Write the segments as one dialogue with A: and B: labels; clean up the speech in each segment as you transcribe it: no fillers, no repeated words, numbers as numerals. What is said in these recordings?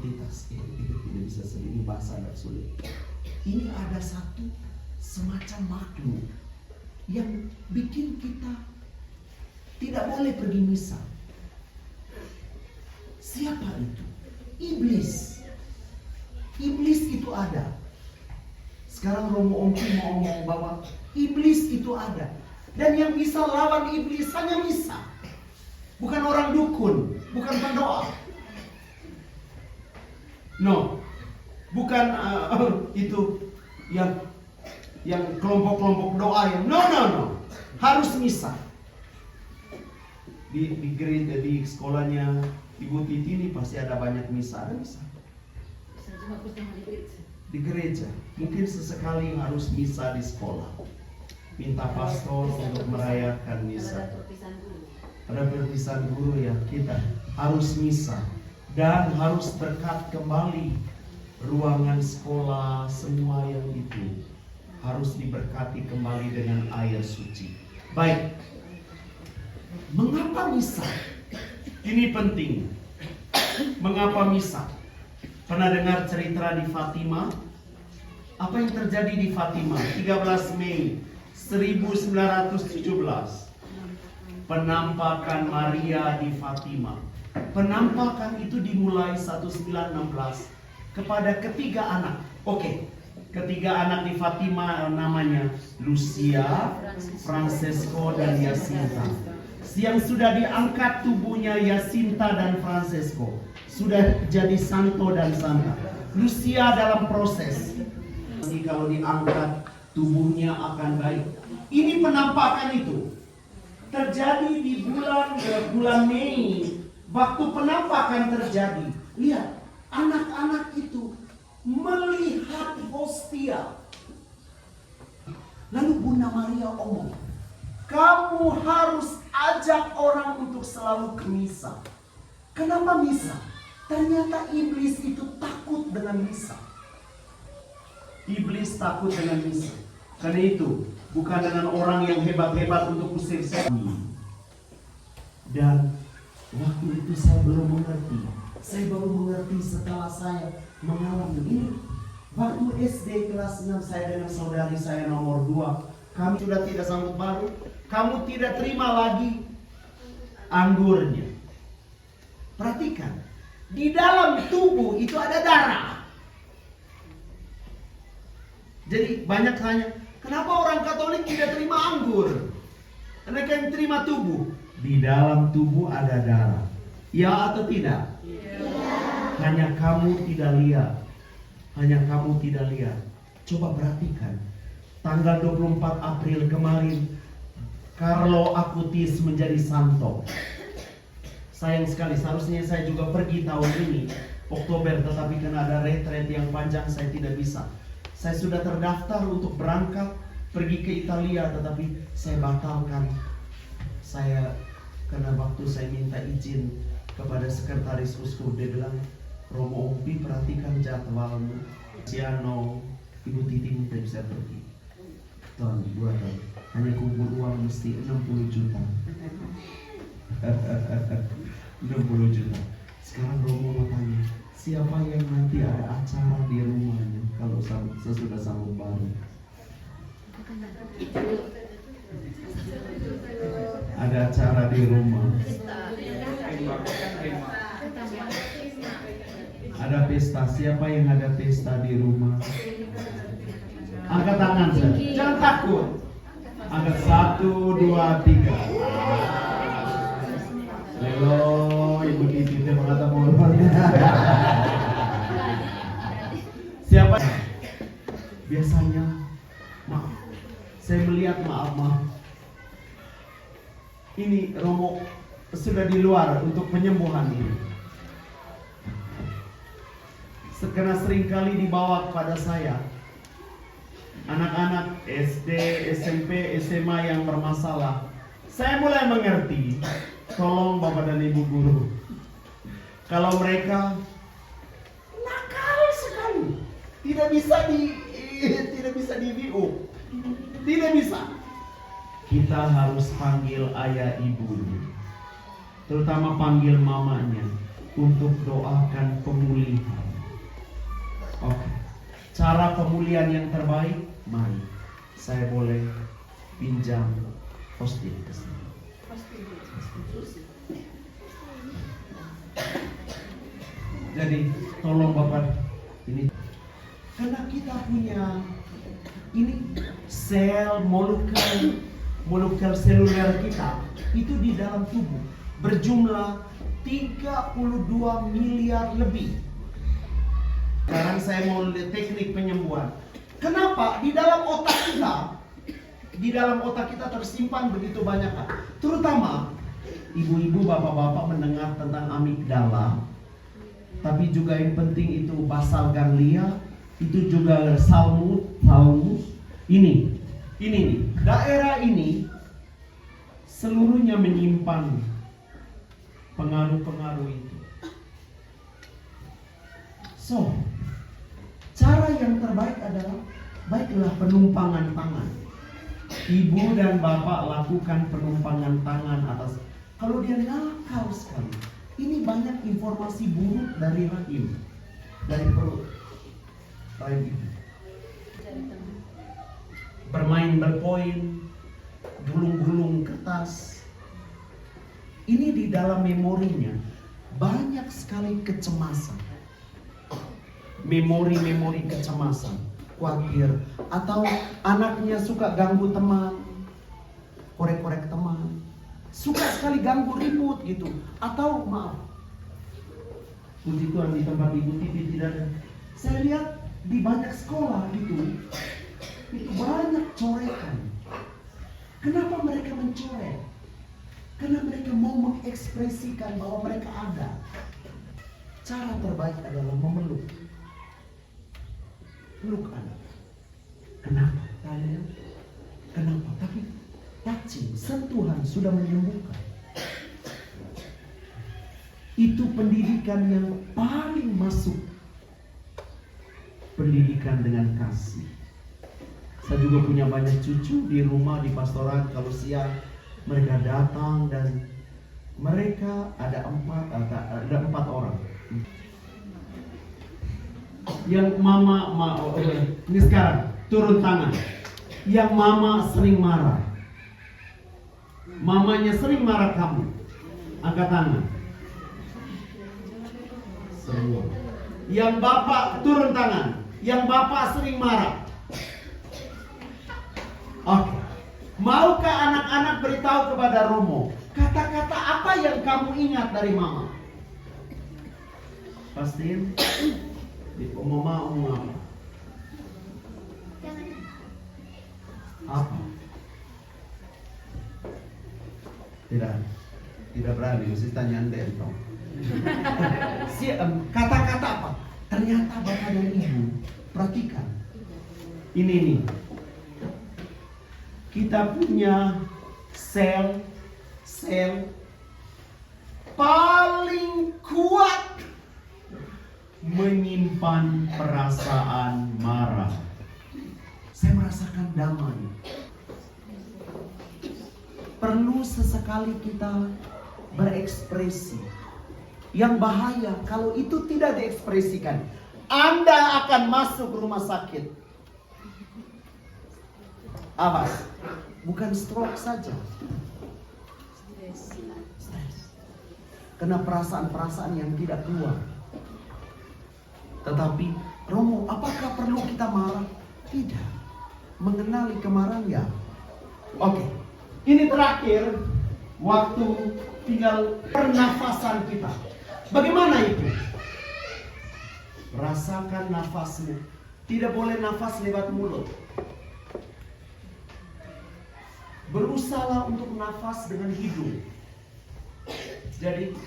A: identitas. Kita tidak bisa sendiri, bahasa agak sulit. Ini ada satu semacam makhluk yang bikin kita tidak boleh pergi misa. Siapa itu? Iblis. Iblis itu ada. Sekarang Romo Ongki mau ngomong bahwa iblis itu ada. Dan yang bisa lawan iblis hanya misa. Bukan orang dukun, bukan pendoa. No, bukan itu yang kelompok-kelompok doa yang no. Harus misa. Di gereja, di sekolahnya Ibu Titi ini pasti ada banyak misa. Ada misa di gereja. Mungkin sesekali harus misa di sekolah. Minta pastor untuk merayakan misa. Ada perpisahan guru ya, kita harus misa. Dan harus berkat kembali ruangan sekolah, semua yang itu harus diberkati kembali dengan air suci. Baik, mengapa misa? Ini penting. Mengapa misa? Pernah dengar cerita di Fatima? Apa yang terjadi di Fatima? 13 Mei 1917. Penampakan Maria di Fatima. Penampakan itu dimulai 1916 kepada ketiga anak. Oke, ketiga anak di Fatima namanya Lucia, Francesco, dan Jacinta. Yang sudah diangkat tubuhnya Jacinta dan Francesco sudah jadi santo dan santa. Lucia dalam proses. Kalau diangkat tubuhnya akan baik. Ini penampakan itu terjadi di bulan Mei. Waktu penampakan terjadi, lihat anak-anak itu melihat hostia. Lalu Bunda Maria omong, kamu harus ajak orang untuk selalu ke misa. Kenapa misa? Ternyata iblis itu takut dengan misa. Iblis takut dengan misa. Karena itu bukan dengan orang yang hebat-hebat untuk usir setan. Dan waktu itu saya belum mengerti. Saya baru mengerti setelah saya mengalami ini. Waktu SD kelas 6 saya dengan saudari saya nomor 2, kami sudah tidak sambut baru. Kamu tidak terima lagi anggurnya. Perhatikan, di dalam tubuh itu ada darah. Jadi banyak tanya, kenapa orang Katolik tidak terima anggur? Mereka yang terima tubuh. Di dalam tubuh ada darah. Ya atau tidak? Ya. Hanya kamu tidak lihat. Hanya kamu tidak lihat. Coba perhatikan. Tanggal 24 April kemarin, Carlo Acutis menjadi santo. Sayang sekali, seharusnya saya juga pergi tahun ini, Oktober, tetapi karena ada retret yang panjang saya tidak bisa. Saya sudah terdaftar untuk berangkat pergi ke Italia, tetapi saya batalkan. Karena waktu saya minta izin kepada sekretaris uskup, dia bilang, Romo Ompi perhatikan jadwalmu. Ciano, Ibu Titi tidak bisa pergi. Tahun 2 tahun, hanya kumpul uang mesti 60 juta. 60 juta. Sekarang Romo mau tanya, siapa yang nanti ada acara di rumahnya kalau sesudah sambut baru? Ada acara di rumah. Ada pesta. Siapa yang ada pesta di rumah? Angkat tangan saja. Jangan takut. Angkat 1, 2, 3. Halo, Ibu Titi mengatakan mohon. Siapa? Biasanya, maaf. Saya melihat maaf. Ini Romo sudah di luar untuk penyembuhan ini. Karena seringkali dibawa kepada saya anak-anak SD, SMP, SMA yang bermasalah. Saya mulai mengerti. Tolong Bapak dan Ibu guru, kalau mereka nakal sekali, tidak bisa di VO, tidak bisa. Kita harus panggil ayah ibunya, terutama panggil mamanya untuk doakan pemulihan. acara pemulihan yang terbaik, mari saya boleh pinjam post-it ke sini. Jadi tolong Bapak ini, karena kita punya ini sel molekul seluler kita itu di dalam tubuh berjumlah 32 miliar lebih. Sekarang saya mau lihat teknik penyembuhan. Kenapa? Di dalam otak kita tersimpan begitu banyak hal. Terutama ibu-ibu, bapak-bapak mendengar tentang amigdala. Tapi juga yang penting itu basal ganglia, itu juga thalamus. Ini nih, daerah ini seluruhnya menyimpan pengaruh-pengaruh itu. So, cara yang terbaik adalah baiklah penumpangan tangan. Ibu dan bapak lakukan penumpangan tangan atas. Kalau dia nakal sekali, ini banyak informasi buruk dari rahim, dari perut, rahim ibu. Bermain berpoin, gulung-gulung kertas. Ini di dalam memorinya banyak sekali kecemasan. Memori kecemasan, khawatir, atau anaknya suka ganggu teman, korek-korek teman, suka sekali ganggu ribut gitu, atau maaf, puji Tuhan di tempat ibu Titi tidak ada. Saya lihat di banyak sekolah itu banyak corekan. Kenapa mereka mencorek? Karena mereka mau mengekspresikan bahwa mereka ada. Cara terbaik adalah memeluk. Peluk anak. Kenapa? Tanya. Kenapa? Tapi touching, sentuhan sudah menyembuhkan. Itu pendidikan yang paling masuk. Pendidikan dengan kasih. Saya juga punya banyak cucu di rumah, di pastorat. Kalau siang mereka datang dan mereka ada empat orang. Yang mama ini sekarang turun tangan. Yang mama sering marah. Mamanya sering marah kamu. Angkat tangan. Semua. Yang bapak turun tangan. Yang bapak sering marah. Oke. Maukah anak-anak beritahu kepada Romo kata-kata apa yang kamu ingat dari mama? Pastiin. Mama ngomong apa? Tidak berani, mesti tanya Anda dong. Kata-kata apa? Ternyata bapak dan ibu perhatikan. Ini nih. Kita punya sel paling kuat menyimpan perasaan marah. Saya merasakan damai. Perlu sesekali kita berekspresi. Yang bahaya kalau itu tidak diekspresikan, Anda akan masuk rumah sakit. Awas, bukan stroke saja. Stres. Karena perasaan-perasaan yang tidak keluar. Tetapi, Romo, apakah perlu kita marah? Tidak. Mengenali kemarahan ya. Oke. Ini terakhir waktu tinggal pernafasan kita. Bagaimana itu? Rasakan nafasmu. Tidak boleh nafas lewat mulut. Berusaha untuk nafas dengan hidung. Jadi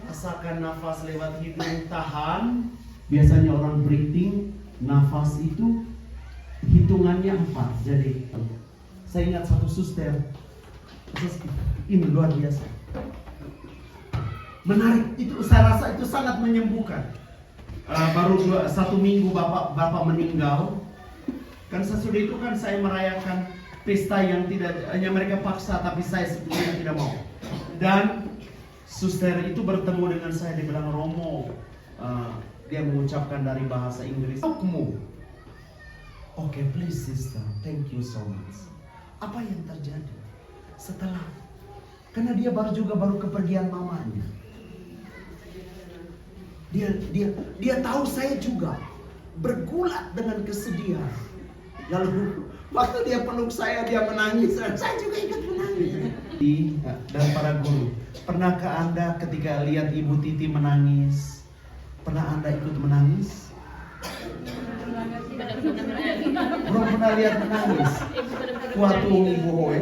A: rasakan nafas lewat hidung, tahan. Biasanya orang breathing, nafas itu hitungannya 4. Jadi saya ingat satu suster, ini luar biasa. Menarik, itu saya rasa itu sangat menyembuhkan. Baru 1 minggu bapak meninggal. Kan sesudah itu kan saya merayakan pesta yang tidak hanya mereka paksa, tapi saya sebetulnya tidak mau. Dan suster itu bertemu dengan saya, dia bilang, Romo, Dia mengucapkan dari bahasa Inggris, "Okmu." Oke, please sister, thank you so much. Apa yang terjadi setelah? Karena dia baru kepergian mamanya. Dia tahu saya juga bergulat dengan kesedihan. Lalu waktu dia peluk saya, dia menangis. Saya juga ikut menangis. Dan para guru, pernahkah Anda ketika lihat Ibu Titi menangis, pernah Anda ikut menangis? Belum pernah lihat menangis. Waktu Ibu Hoe.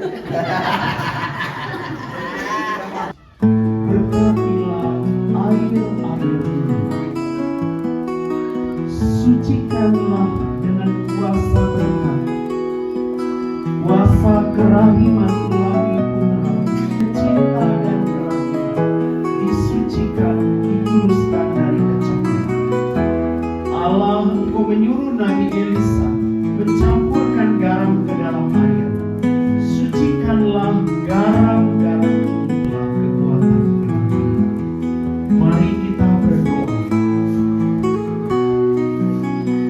A: Berkatilah air-air ini. Sucikanlah dengan kuasa berkat, kuasa kerahiman ilahi Tuhan, cinta dan kerahiman, disucikan, dikuduskan dari kecemasan. Allah, Engkau menyuruh Nabi Elisa mencampurkan garam ke dalam air. Sucikanlah garam-garam itulah kekuatan kerahiman. Mari kita berdoa.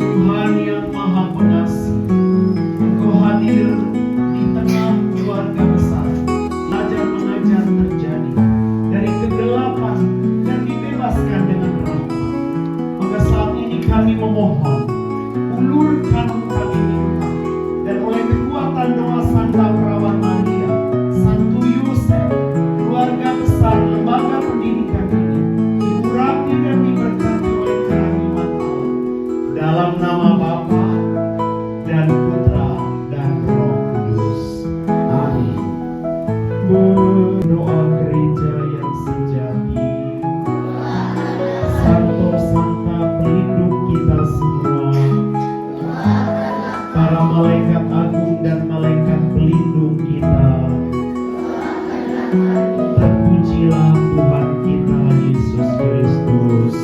A: Tuhan yang Maha Pengasih, Engkau hadir di tengah keluarga besar. Belajar mengajar terjadi dari kegelapan dan dibebaskan dengan rahmat. Maka saat ini kami memohon, ulurkan kami minta, dan oleh kekuatan doa Santa Perawan Maria, Santo Yosef, keluarga besar lembaga pendidikan ini diurapi dan diberkati oleh kerahiman Allah. Dalam nama Bapa dan Putra dan Roh Kudus. Amin. Berdoa gereja yang sejati, Santo Santa pelindung kita semua, para malaikat agung dan malaikat pelindung kita, terpujilah Tuhan kita Yesus Kristus.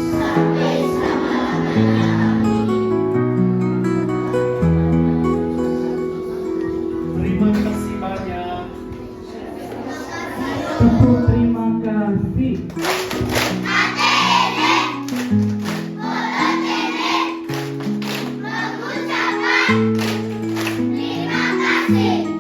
A: Terima kasih banyak. Tepuk terima kasih.
B: Terima kasih.